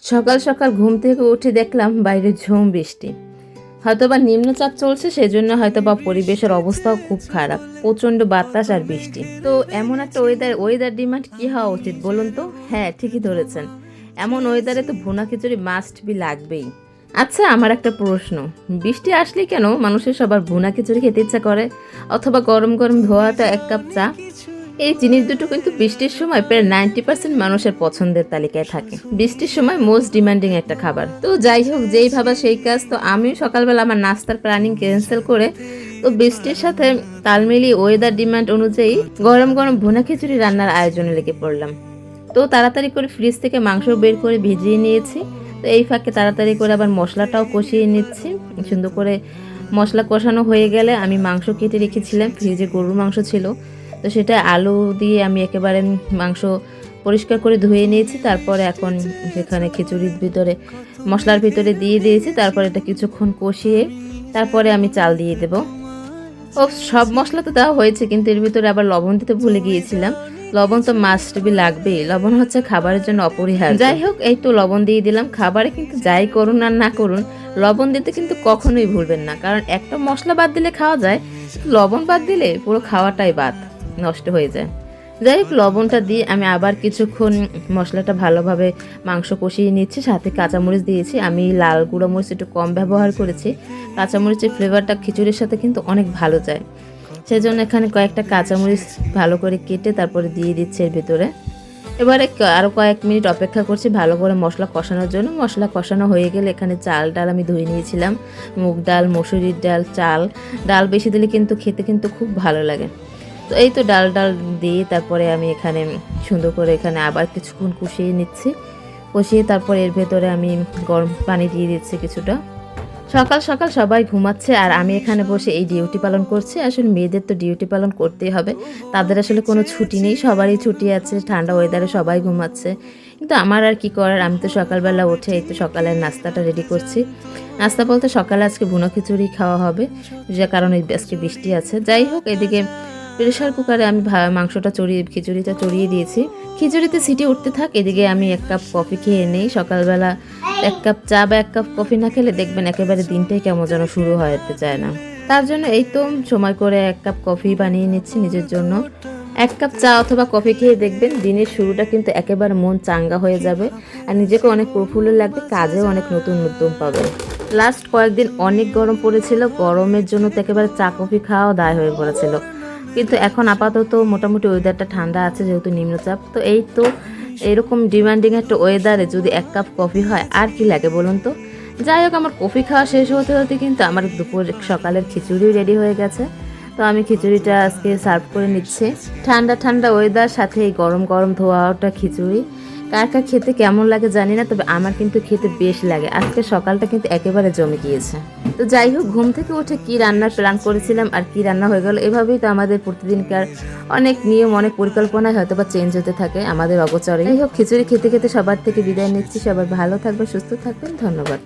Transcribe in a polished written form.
সকাল সকাল ঘুম থেকে উঠে দেখলাম বাইরে ঝুম বৃষ্টি। হয়তোবা নিম্নচাপ চলছে, সেজন্য হয়তোবা পরিবেশের অবস্থাও খুব খারাপ, প্রচণ্ড বাতাস আর বৃষ্টি। তো এমন একটা ওয়েদার ডিমান্ড কি হওয়া উচিত বলুন তো? হ্যাঁ, ঠিকই ধরেছেন, এমন ওয়েদারে তো ভুনা খিচুড়ি মাস্ট বি লাগবেই। আচ্ছা, আমার একটা প্রশ্ন, বৃষ্টি আসলেই কেন মানুষের সবার ভুনা খিচুড়ি খেতে ইচ্ছা করে, অথবা গরম গরম ধোয়াটা এক কাপ চা? এই জিনিস দুটো কিন্তু বৃষ্টির সময় প্রায় 90% মানুষের পছন্দের তালিকায় থাকে। বৃষ্টির সময় মোস্ট ডিমান্ডিং একটা খাবার। তো যাই হোক, যেই ভাবা সেই কাজ। তো আমি সকালবেলা আমার নাস্তার প্ল্যানিং ক্যান্সেল করে তো বৃষ্টির সাথে তাল মিলিয়ে ওয়েদার ডিমান্ড অনুযায়ী গরম গরম ভুনা খিচুড়ি রান্নার আয়োজনে লেগে পড়লাম। তো তাড়াতাড়ি করে ফ্রিজ থেকে মাংস বের করে ভিজিয়ে নিয়েছি। তো এই ফাঁকে তাড়াতাড়ি করে আবার মশলাটাও কষিয়ে নিচ্ছি। সুন্দর করে মশলা কষানো হয়ে গেলে আমি মাংস কেটে রেখেছিলাম, ফ্রিজে গরুর মাংস ছিল, তো সেটা আলু দিয়ে আমি একেবারে মাংস পরিষ্কার করে ধুয়ে নিয়েছি। তারপরে এখন সেখানে খিচুড়ির ভিতরে মশলার ভিতরে দিয়ে দিয়েছি। তারপরে এটা কিছুক্ষণ কষিয়ে তারপরে আমি চাল দিয়ে দেব। ও, সব মশলা তো দেওয়া হয়েছে, কিন্তু এর ভিতরে আবার লবণ দিতে ভুলে গিয়েছিলাম। লবণ তো মাস্ট বি লাগবেই, লবণ হচ্ছে খাবারের জন্য অপরিহার্য। যাই হোক, এই তো লবণ দিয়ে দিলাম। খাবারে কিন্তু যাই করুন আর না করুন, লবণ দিতে কিন্তু কখনোই ভুলবেন না, কারণ একটা মশলা বাদ দিলে খাওয়া যায়, লবণ বাদ দিলে পুরো খাওয়াটাই বাদ, নষ্ট হয়ে যায়। যাই হোক, লবণটা দিয়ে আমি আবার কিছুক্ষণ মশলাটা ভালোভাবে মাংস কষিয়ে নিচ্ছি। সাথে কাঁচামরিচ দিয়েছি, আমি লাল গুঁড়ো মরিচ একটু কম ব্যবহার করেছি। কাঁচামরিচের ফ্লেভারটা খিচুড়ির সাথে কিন্তু অনেক ভালো যায়, সেজন্য এখানে কয়েকটা কাঁচামরিচ ভালো করে কেটে তারপরে দিয়ে দিচ্ছি এর ভিতরে। এবারে আরও কয়েক মিনিট অপেক্ষা করছি ভালো করে মশলা কষানোর জন্য। মশলা কষানো হয়ে গেলে এখানে চাল ডাল আমি ধুয়ে নিয়েছিলাম, মুগ ডাল, মসুরির ডাল, চাল ডাল বেশি দিলে কিন্তু খেতে কিন্তু খুব ভালো লাগে। তো এই তো ডাল দিয়ে তারপরে আমি এখানে সুন্দর করে এখানে আবার কিছুক্ষণ কষিয়ে নিচ্ছি। কষিয়ে তারপর এর ভেতরে আমি গরম পানি দিয়ে দিচ্ছি কিছুটা। সকাল সকাল সবাই ঘুমাচ্ছে আর আমি এখানে বসে এই ডিউটি পালন করছি। আসলে মেয়েদের তো ডিউটি পালন করতেই হবে, তাদের আসলে কোনো ছুটি নেই, সবারই ছুটি আছে, ঠান্ডা ওয়েদারে সবাই ঘুমাচ্ছে। কিন্তু আমার আর কি করার, আমি তো সকালবেলা উঠে এই তো সকালের নাস্তাটা রেডি করছি। নাস্তা বলতে সকালে আজকে ভুনা খিচুড়ি খাওয়া হবে, যে কারণে আজকে বৃষ্টি আছে। যাই হোক, এদিকে প্রেশার কুকারে আমি মাংসটা খিচুড়িটা চড়িয়ে দিয়েছি। খিচুড়িতে সিটি উঠতে থাক, এদিকে আমি 1 কাপ কফি খেয়ে নেই। সকালবেলা 1 কাপ চা বা 1 কাপ কফি না খেলে দেখবেন একেবারে দিনটাই কেমন যেন শুরু হতে চায় না। তার জন্য এই তো সময় করে 1 কাপ কফি বানিয়ে নিচ্ছি নিজের জন্য। 1 কাপ চা অথবা কফি খেয়ে দেখবেন দিনের শুরুটা কিন্তু একেবারে মন চাঙ্গা হয়ে যাবে, আর নিজেকে অনেক প্রফুল্ল লাগবে, কাজেও অনেক নতুন উদ্যম পাবে। লাস্ট কয়েকদিন অনেক গরম পড়েছিল, গরমের জন্য তো একেবারে চা কফি খাওয়াও দায় হয়ে পড়েছিল, কিন্তু এখন আপাতত মোটামুটি ওয়েদারটা ঠান্ডা আছে যেহেতু নিম্নচাপ। তো এই তো এরকম ডিমান্ডিং একটা ওয়েদারে যদি 1 কাপ কফি হয় আর কি লাগে বলুন তো। যাই হোক, আমার কফি খাওয়া শেষ হতে হতে কিন্তু আমার সকালের খিচুড়িও রেডি হয়ে গেছে। তো আমি খিচুড়িটা আজকে সার্ভ করে নিচ্ছি। ঠান্ডা ঠান্ডা ওয়েদার, সাথে এই গরম গরম ধোয়া ওঠা খিচুড়ি কার কার খেতে কেমন লাগে জানি না, তবে আমার কিন্তু খেতে বেশ লাগে। আজকে সকালটা কিন্তু একেবারে জমে গিয়েছে। তো যাই হোক, ঘুম থেকে উঠে কি রান্নার প্ল্যান করেছিলাম আর কি রান্না হয়ে গেল, এভাবেই তো আমাদের প্রতিদিনকার অনেক নিয়ম, অনেক পরিকল্পনায় হয়তো বা চেঞ্জ হতে থাকে আমাদের অগোচরে। যাই হোক, খিচুড়ি খেতে খেতে সবার থেকে বিদায় নিচ্ছি। সবাই ভালো থাকবেন, সুস্থ থাকবেন, ধন্যবাদ।